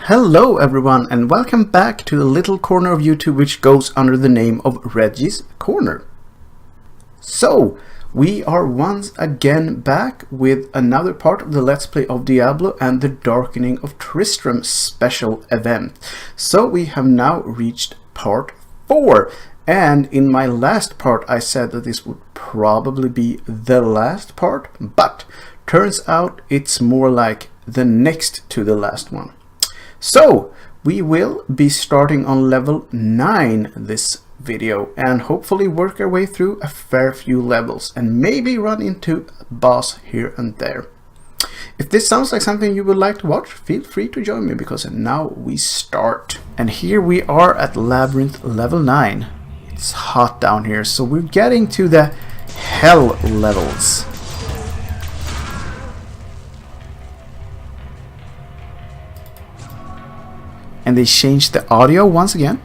Hello everyone and welcome back to the little corner of YouTube which goes under the name of Reggie's Corner. So, we are once again back with another part of the Let's Play of Diablo and the Darkening of Tristram special event. So we have now reached part 4, and in my last part I said that this would probably be the last part, but turns out it's more like the next to the last one. So, we will be starting on level 9 this video and hopefully work our way through a fair few levels and maybe run into a boss here and there. If this sounds like something you would like to watch, feel free to join me because now we start. And here we are at Labyrinth level 9. It's hot down here, so we're getting to the hell levels. And they changed the audio once again.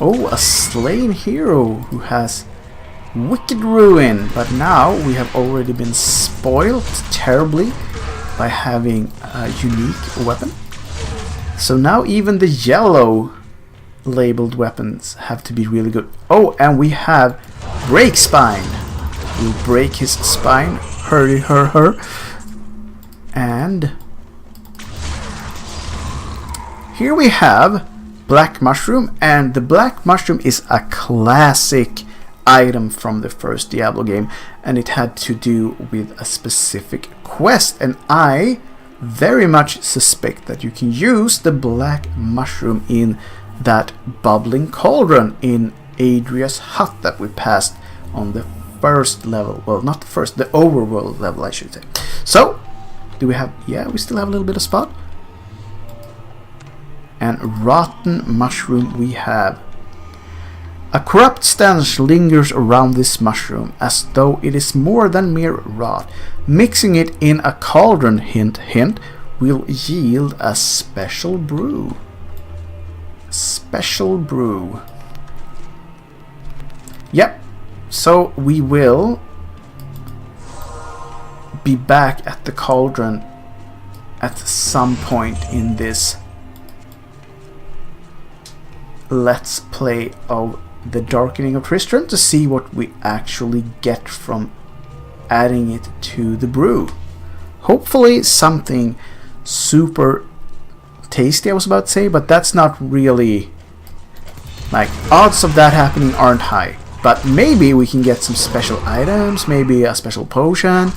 Oh, a slain hero who has wicked ruin, but now we have already been spoiled terribly by having a unique weapon. So now even the yellow labeled weapons have to be really good. Oh, and we have break spine. We'll break his spine. Hurry, her. And here we have black mushroom, and the black mushroom is a classic item from the first Diablo game, and it had to do with a specific quest, and I very much suspect that you can use the black mushroom in that bubbling cauldron in Adria's hut that we passed on the first level. Well, not the first, the overworld level, I should say. So, do we have... yeah, we still have a little bit of spot. And rotten mushroom we have. A corrupt stench lingers around this mushroom, as though it is more than mere rot. Mixing it in a cauldron, hint hint, will yield a special brew. Special brew. Yep, so we will be back at the cauldron at some point in this Let's Play of the Darkening of Tristram to see what we actually get from adding it to the brew. Hopefully something super tasty, I was about to say, but that's not really, like, odds of that happening aren't high. But maybe we can get some special items, maybe a special potion.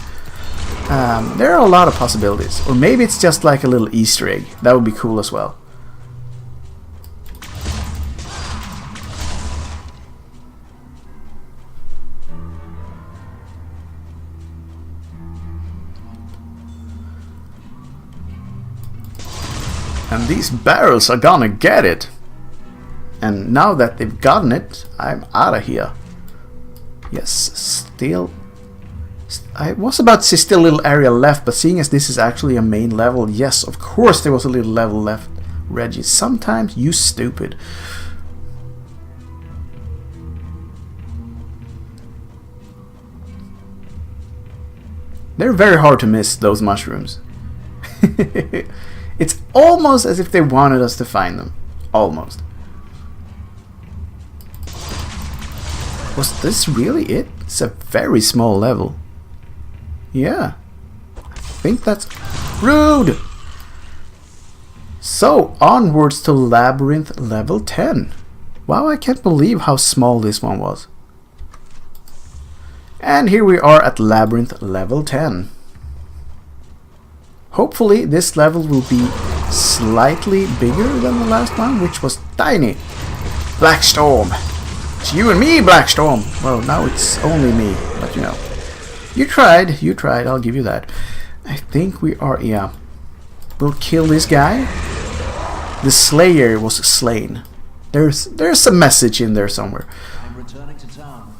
There are a lot of possibilities. Or maybe it's just like a little Easter egg. That would be cool as well. And these barrels are gonna get it. And now that they've gotten it, I'm out of here. Yes, still... I was about to say still a little area left, but seeing as this is actually a main level, yes, of course there was a little level left. Reggie, sometimes you stupid. They're very hard to miss, those mushrooms. It's almost as if they wanted us to find them. Almost. Was this really it? It's a very small level. Yeah. I think that's rude. So, onwards to Labyrinth level 10. Wow, I can't believe how small this one was. And here we are at Labyrinth level 10. Hopefully this level will be slightly bigger than the last one, which was tiny. Black Storm. It's you and me, Blackstorm. Well, now it's only me, but you know. You tried, I'll give you that. I think we are, yeah. We'll kill this guy. The Slayer was slain. There's a message in there somewhere. I'm returning to town.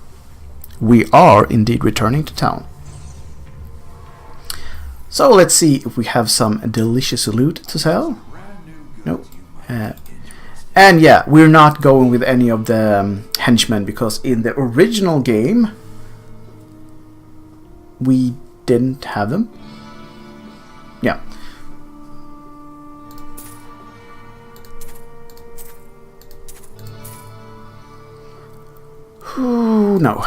We are indeed returning to town. So let's see if we have some delicious loot to sell. No. And yeah, we're not going with any of the henchmen, because in the original game we didn't have them. Yeah. Ooh, no.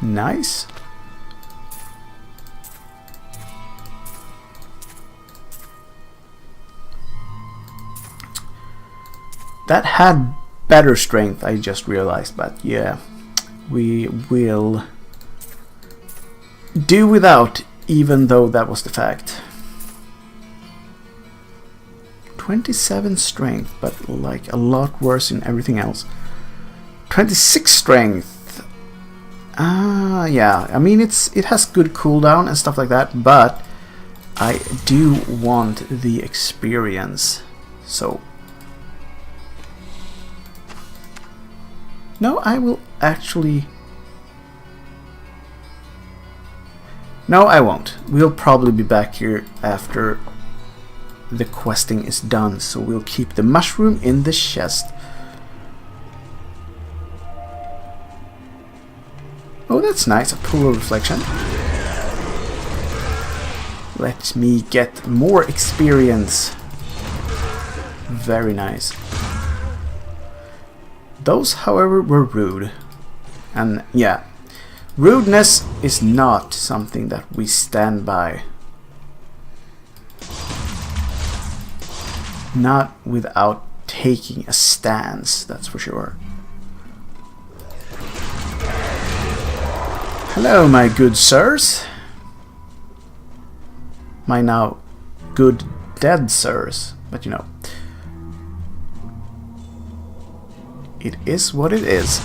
Nice. That had better strength, I just realized, but yeah, we will do without, even though that was the fact. 27 strength, but like a lot worse in everything else. 26 strength. Yeah, I mean it has good cooldown and stuff like that, but I do want the experience. So no, I will actually... No, I won't. We'll probably be back here after the questing is done, so we'll keep the mushroom in the chest. Oh, that's nice, a pool of reflection. Let me get more experience. Very nice. Those, however, were rude. And yeah, rudeness is not something that we stand by. Not without taking a stance, that's for sure. Hello, my good sirs. My now good dead sirs, but you know. It is what it is.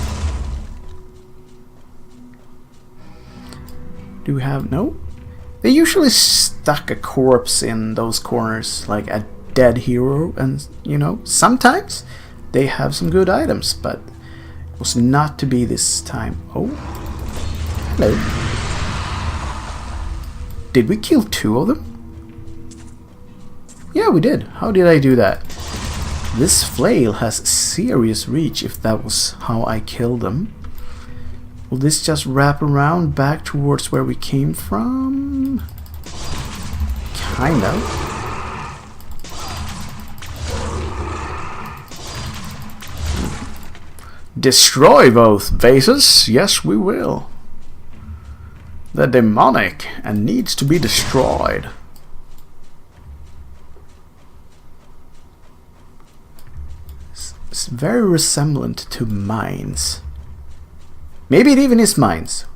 Do we have... no? They usually stuck a corpse in those corners, like a dead hero, and you know, sometimes they have some good items, but it was not to be this time. Oh, hello. Did we kill 2 of them? Yeah, we did. How did I do that? This flail has serious reach, if that was how I killed them. Will this just wrap around back towards where we came from? Kind of. Destroy both vases? Yes, we will. They're demonic and needs to be destroyed. It's very resemblant to mines. Maybe it even is mines.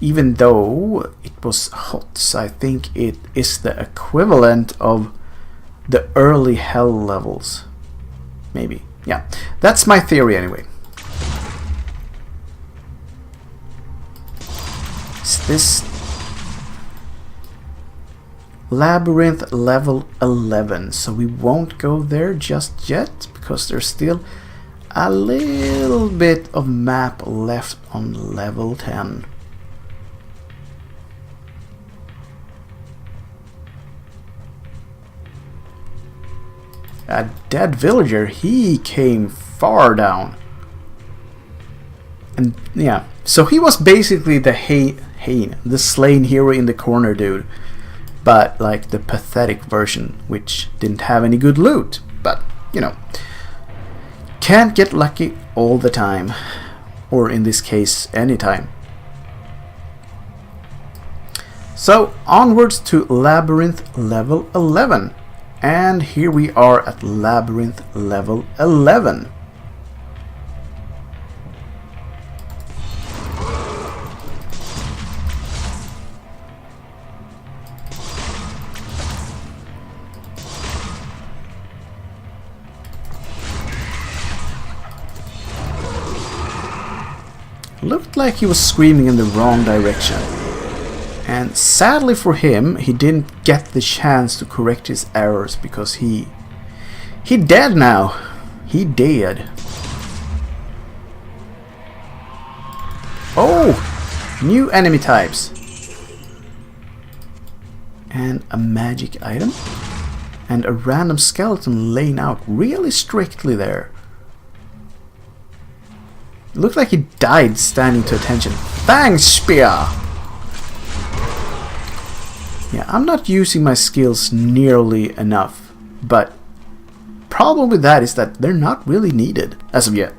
Even though it was hot, so I think it is the equivalent of the early hell levels. Maybe. Yeah, that's my theory anyway. Is this Labyrinth level 11? So we won't go there just yet, because there's still a little bit of map left on level 10. A dead villager, he came far down. And yeah, so he was basically the the slain hero in the corner dude, but like the pathetic version, which didn't have any good loot. But you know, can't get lucky all the time, or in this case, anytime. So onwards to Labyrinth level 11, and here we are at Labyrinth level 11. Looked like he was screaming in the wrong direction. And sadly for him, he didn't get the chance to correct his errors, because he dead now. He dead. Oh! New enemy types. And a magic item. And a random skeleton laying out really strictly there. It looked like he died standing to attention. Bang spear! Yeah, I'm not using my skills nearly enough, but problem with that is that they're not really needed as of yet.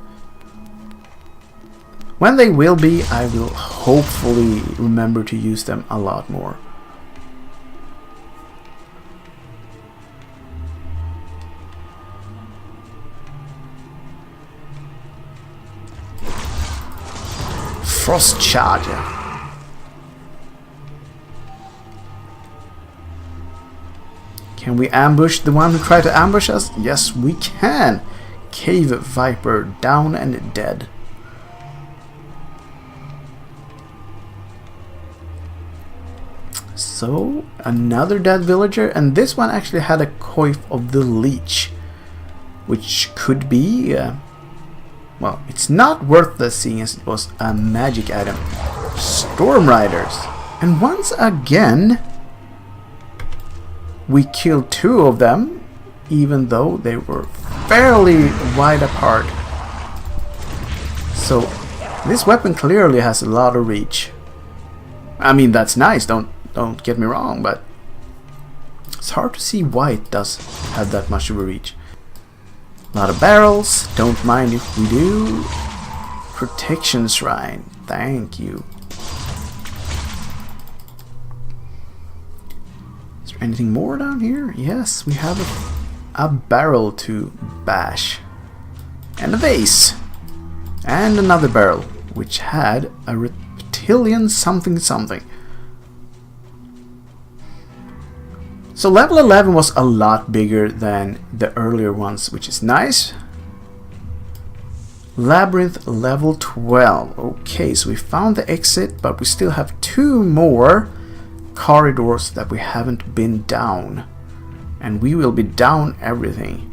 When they will be, I will hopefully remember to use them a lot more. Frost Charger. Can we ambush the one who tried to ambush us? Yes, we can. Cave Viper down and dead. So, another dead villager, and this one actually had a coif of the Leech, which could be, well, it's not worthless seeing as it was a magic item. Storm Riders. And once again, we killed 2 of them, even though they were fairly wide apart. So, this weapon clearly has a lot of reach. I mean, that's nice, don't get me wrong, but it's hard to see why it does have that much of a reach. A lot of barrels, don't mind if we do. Protection Shrine, thank you. Is there anything more down here? Yes, we have a barrel to bash. And a vase. And another barrel, which had a reptilian something something. So level 11 was a lot bigger than the earlier ones, which is nice. Labyrinth level 12. Okay, so we found the exit, but we still have 2 more corridors that we haven't been down. And we will be down everything.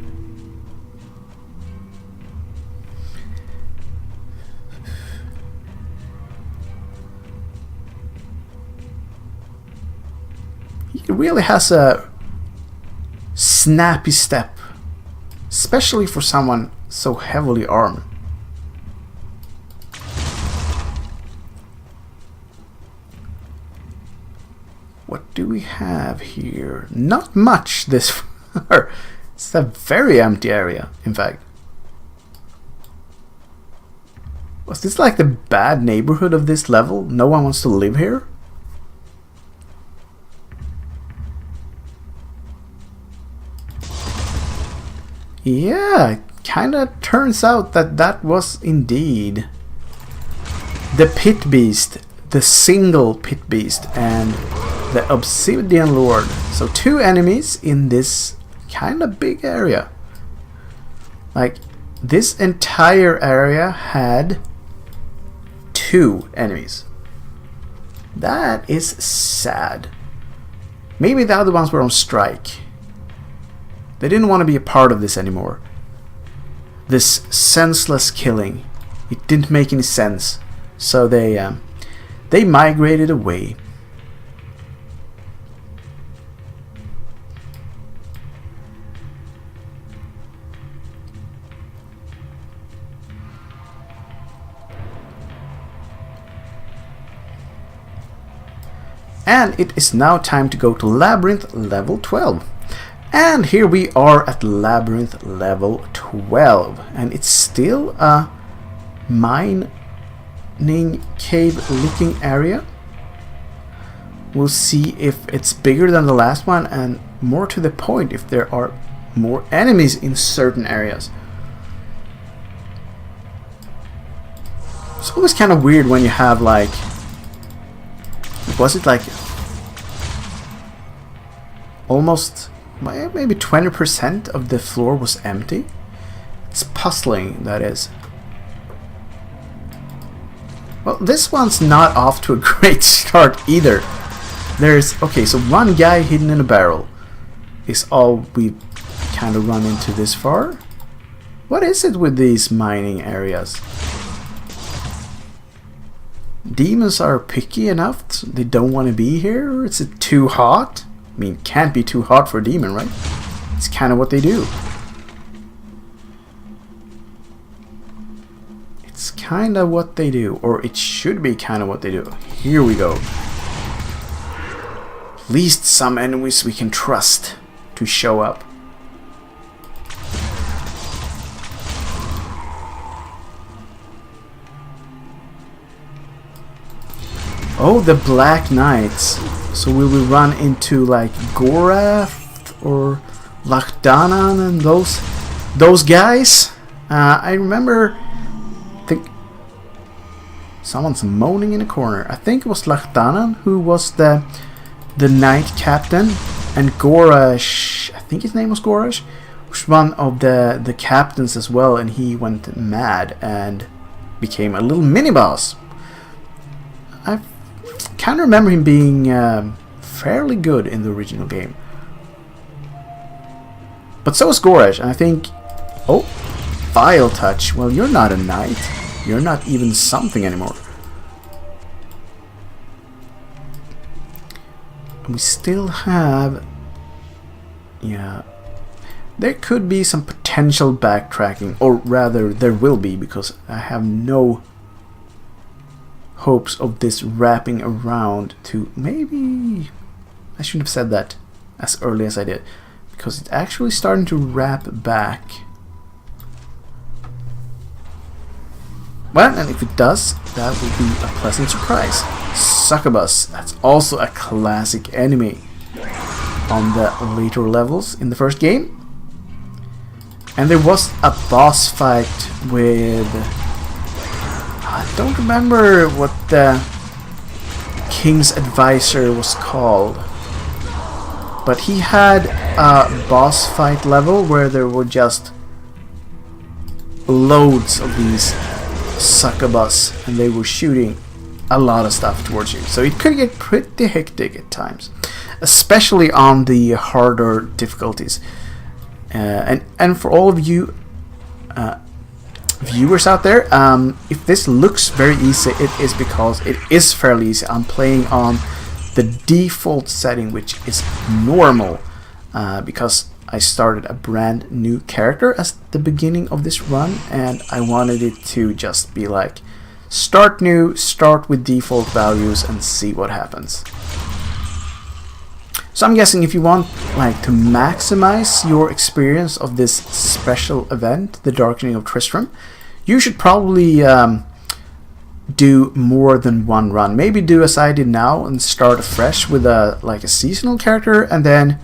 He really has a snappy step, especially for someone so heavily armed. What do we have here? Not much this far. It's a very empty area, in fact. Was this like the bad neighborhood of this level? No one wants to live here? Yeah, it kinda turns out that that was indeed the Pit Beast, the single Pit Beast, and the Obsidian Lord. So 2 enemies in this kinda big area. Like, this entire area had 2 enemies. That is sad. Maybe the other ones were on strike. They didn't want to be a part of this anymore. This senseless killing. It didn't make any sense. So they migrated away. And it is now time to go to Labyrinth level 12. And here we are at Labyrinth level 12. And it's still a mining cave looking area. We'll see if it's bigger than the last one, and more to the point, if there are more enemies in certain areas. It's always kind of weird when you have like... Was it like... almost... maybe 20% of the floor was empty? It's puzzling, that is. Well, this one's not off to a great start either. There's... okay, so one guy hidden in a barrel is all we've kind of run into this far. What is it with these mining areas? Demons are picky enough, they don't want to be here, or is it too hot? I mean, can't be too hard for a demon, right? It's kind of what they do. It's kind of what they do, or it should be kind of what they do. Here we go. At least some enemies we can trust to show up. Oh, the Black Knights. So will we run into like Gorath or Lachdanan and those guys? I remember. Think someone's moaning in a corner. I think it was Lachdanan who was the knight captain, and Gorash. I think his name was Gorash, was one of the captains as well, and he went mad and became a little mini boss. I kind of remember him being fairly good in the original game. But so is Gorash, and I think... Oh, Vile Touch. Well, you're not a knight. You're not even something anymore. We still have... Yeah. There could be some potential backtracking, or rather, there will be, because I have no hopes of this wrapping around to maybe... I shouldn't have said that as early as I did, because it's actually starting to wrap back. Well, and if it does, that will be a pleasant surprise. Succubus, that's also a classic enemy on the later levels in the first game. And there was a boss fight with... I don't remember what the King's Advisor was called. But he had a boss fight level where there were just loads of these succubus, and they were shooting a lot of stuff towards you. So it could get pretty hectic at times, especially on the harder difficulties. And for all of you viewers out there, if this looks very easy, it is because it is fairly easy. I'm playing on the default setting, which is normal, because I started a brand new character at the beginning of this run, and I wanted it to just be like, start new, start with default values, and see what happens. So I'm guessing if you want like to maximize your experience of this special event, the Darkening of Tristram, you should probably do more than one run. Maybe do as I did now and start afresh with a seasonal character, and then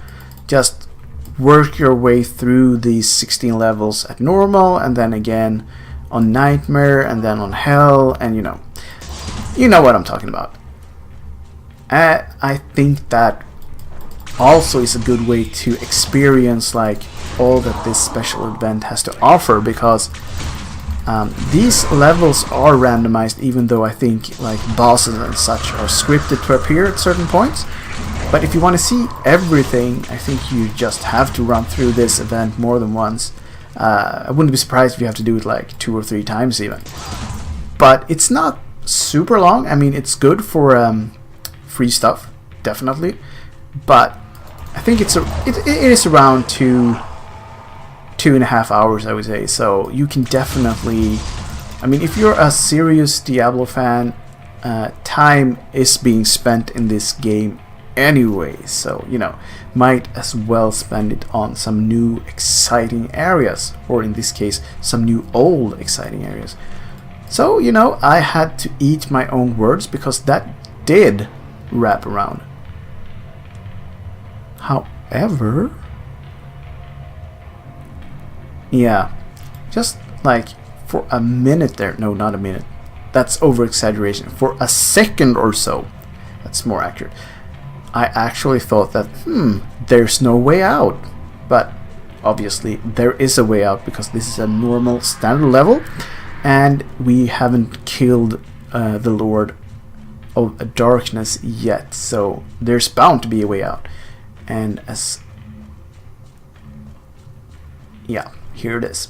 just work your way through these 16 levels at normal, and then again on Nightmare, and then on Hell, and you know what I'm talking about. I think that also is a good way to experience like all that this special event has to offer, because these levels are randomized, even though I think like bosses and such are scripted to appear at certain points. But if you want to see everything, I think you just have to run through this event more than once. I wouldn't be surprised if you have to do it like 2 or 3 times even. But it's not super long. I mean, it's good for free stuff, definitely. But I think it is around 2.5 hours, I would say. So you can definitely... I mean, if you're a serious Diablo fan, time is being spent in this game anyway, so might as well spend it on some new exciting areas, or in this case some new old exciting areas. So I had to eat my own words, because that did wrap around. However, yeah, just like for a minute there, no, not a minute, that's over exaggeration, for a second or so, that's more accurate, I actually thought that, there's no way out. But obviously there is a way out, because this is a normal standard level, and we haven't killed the Lord of Darkness yet, so there's bound to be a way out. And yeah, here it is.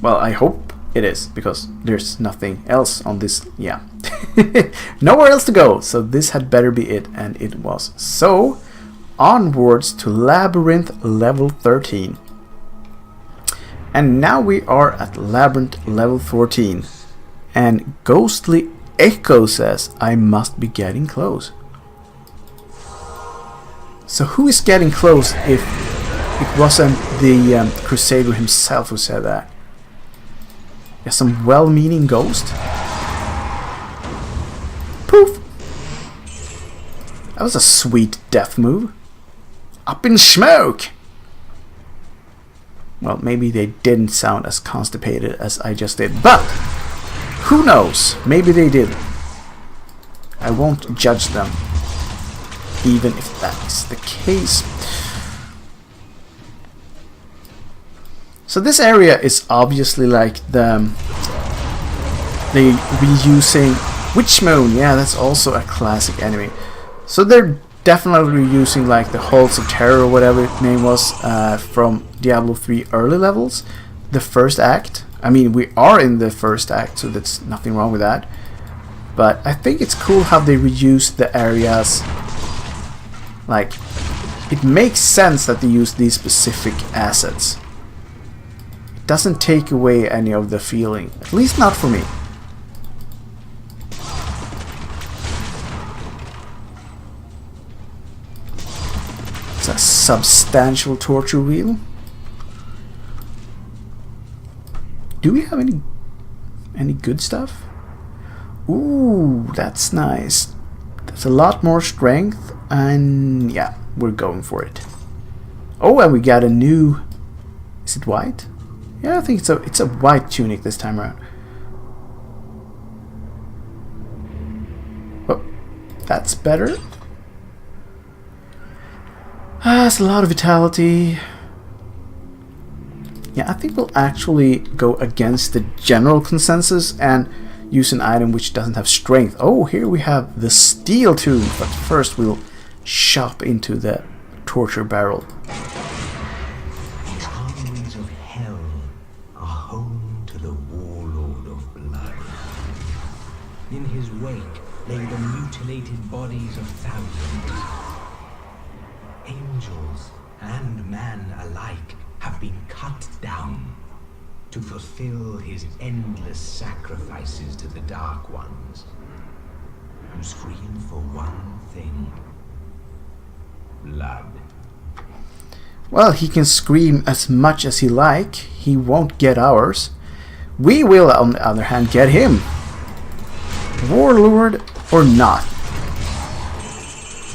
Well, I hope it is, because there's nothing else on this. Yeah. Nowhere else to go, so this had better be it, and it was. So, onwards to Labyrinth level 13. And now we are at Labyrinth level 14. And Ghostly Echo says I must be getting close. So who is getting close if it wasn't the Crusader himself who said that? Yeah, some well-meaning ghost? Poof! That was a sweet death move. Up in smoke! Well, maybe they didn't sound as constipated as I just did, but who knows? Maybe they did. I won't judge them, even if that's the case. So this area is obviously like they reusing Witchmoon. Yeah, that's also a classic enemy. So they're definitely reusing like the Halls of Terror or whatever its name was from Diablo 3 early levels. The first act. I mean, we are in the first act, so that's nothing wrong with that. But I think it's cool how they reuse the areas. Like, it makes sense that they use these specific assets. It doesn't take away any of the feeling. At least not for me. It's a substantial torture wheel. Do we have any good stuff? Ooh, that's nice. That's a lot more strength, and yeah, we're going for it. Oh, and we got a new. Is it white? Yeah, I think it's a white tunic this time around. Oh, that's better. That's a lot of vitality. Yeah, I think we'll actually go against the general consensus and use an item which doesn't have strength. Oh, here we have the steel tomb, but first we'll shop into the torture barrel. The armies of hell are home to the warlord of blood. In his wake lay the mutilated bodies of thousands. Angels and man alike have been cut down to fulfill his endless sacrifices to the Dark Ones, who scream for one thing: blood. Well, he can scream as much as he like. He won't get ours. We will, on the other hand, get him. Warlord or not.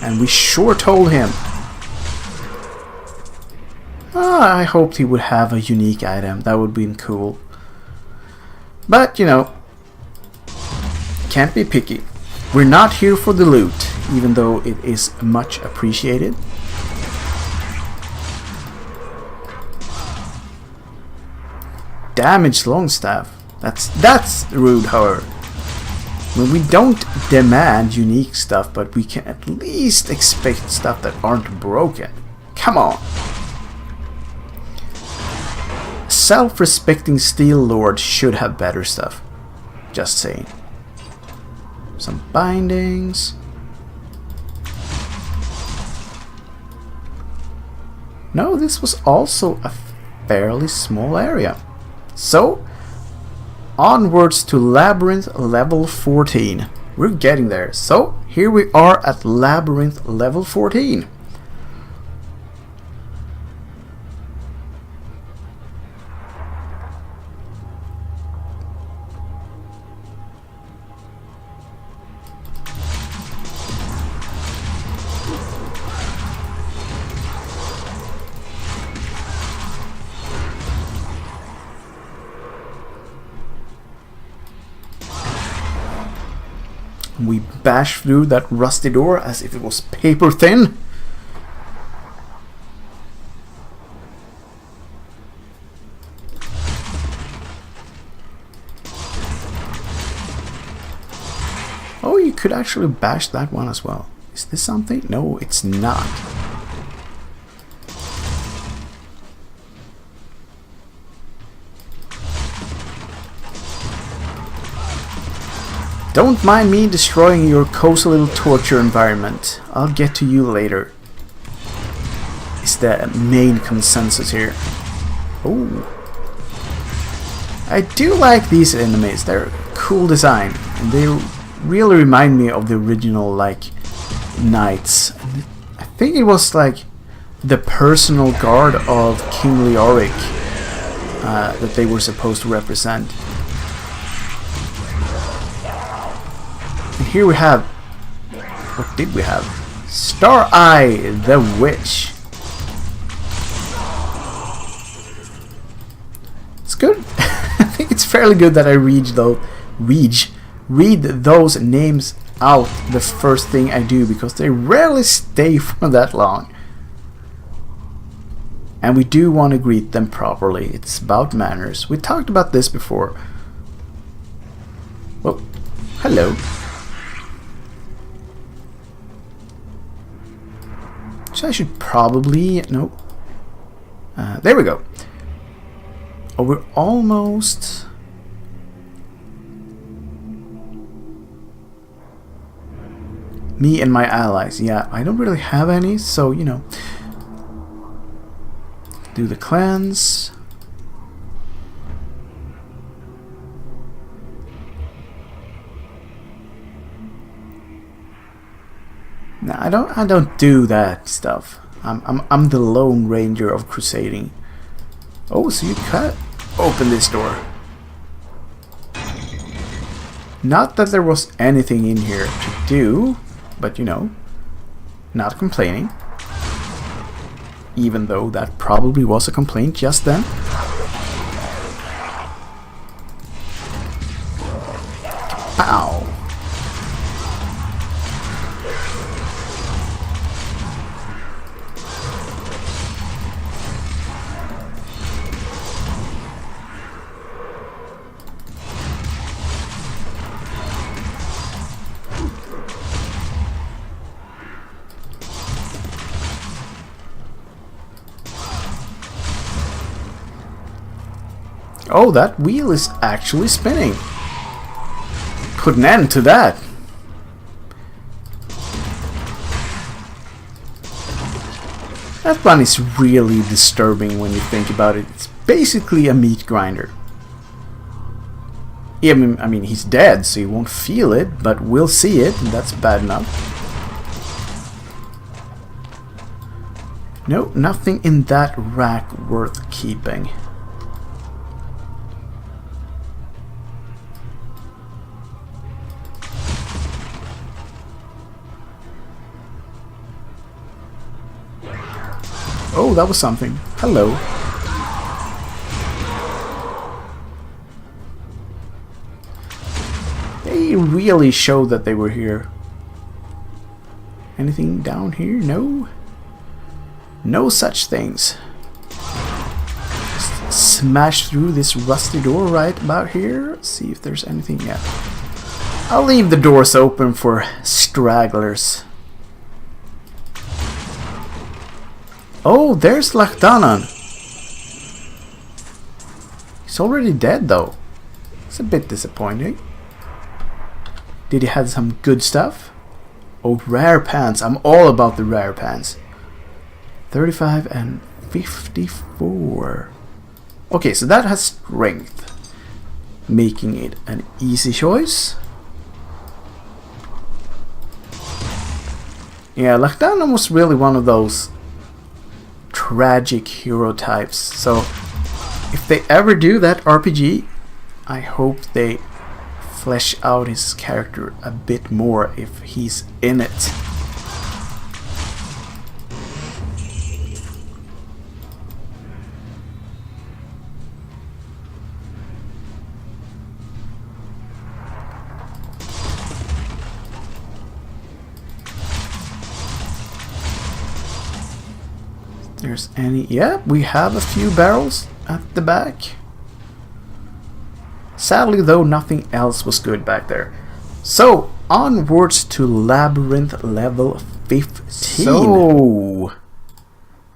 And we sure told him. I hoped he would have a unique item. That would be cool. But, you know, can't be picky. We're not here for the loot, even though it is much appreciated. Damaged Longstaff. That's rude, however. Well, we don't demand unique stuff, but we can at least expect stuff that aren't broken. Come on. Self-respecting Steel Lord should have better stuff. Just saying. Some bindings. No, this was also a fairly small area. So, onwards to Labyrinth level 14. We're getting there. So, here we are at Labyrinth level 14. We bash through that rusty door as if it was paper thin. Oh, you could actually bash that one as well. Is this something? No, it's not. Don't mind me destroying your cozy little torture environment. I'll get to you later. Is the main consensus here. Oh. I do like these enemies. They're cool design. And they really remind me of the original, like, knights. I think it was like the personal guard of King Leoric that they were supposed to represent. And here we have, what did we have? Star Eye the Witch. It's good. I think it's fairly good that I read those names out the first thing I do, because they rarely stay for that long. And we do want to greet them properly. It's about manners. We talked about this before. Well, hello. So I should probably... no. There we go. Oh, we're almost... me and my allies. Yeah, I don't really have any, so, you know. Do the cleanse. No, I don't do that stuff. I'm the Lone Ranger of crusading. Oh, so you cut open this door. Not that there was anything in here to do, but you know, not complaining. Even though that probably was a complaint just then. Pow! Oh, that wheel is actually spinning. Put an end to that. That one is really disturbing when you think about it. It's basically a meat grinder. I mean, he's dead, so you won't feel it, but we'll see it, and that's bad enough. No, nothing in that rack worth keeping. Oh, that was something. Hello. They really showed that they were here. Anything down here? No. No such things. Just smash through this rusty door right about here. See if there's anything yet. I'll leave the doors open for stragglers. Oh, there's Lachdanan. He's already dead, though. It's a bit disappointing. Did he have some good stuff? Oh, rare pants. I'm all about the rare pants. 35 and 54. Okay, so that has strength, making it an easy choice. Yeah, Lachdanan was really one of those tragic hero types, so if they ever do that RPG, I hope they flesh out his character a bit more if he's in it. There's any... yeah, we have a few barrels at the back. Sadly, though, nothing else was good back there. So, onwards to Labyrinth level 15. So,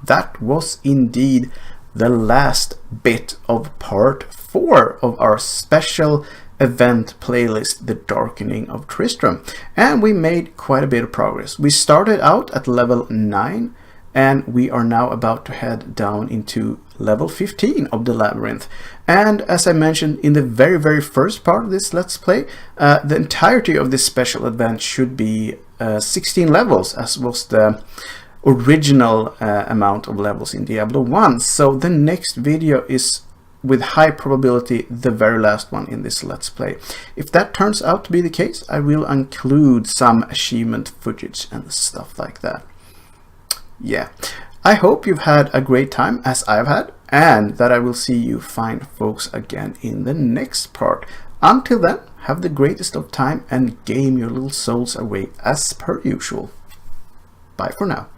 that was indeed the last bit of part 4 of our special event playlist, The Darkening of Tristram, and we made quite a bit of progress. We started out at level 9 and we are now about to head down into level 15 of the Labyrinth. And as I mentioned in the very first part of this Let's Play, the entirety of this special event should be 16 levels, as was the original amount of levels in Diablo 1. So the next video is with high probability the very last one in this Let's Play. If that turns out to be the case, I will include some achievement footage and stuff like that. Yeah, I hope you've had a great time as I've had, and that I will see you fine folks again in the next part. Until then, have the greatest of time and game your little souls away as per usual. Bye for now.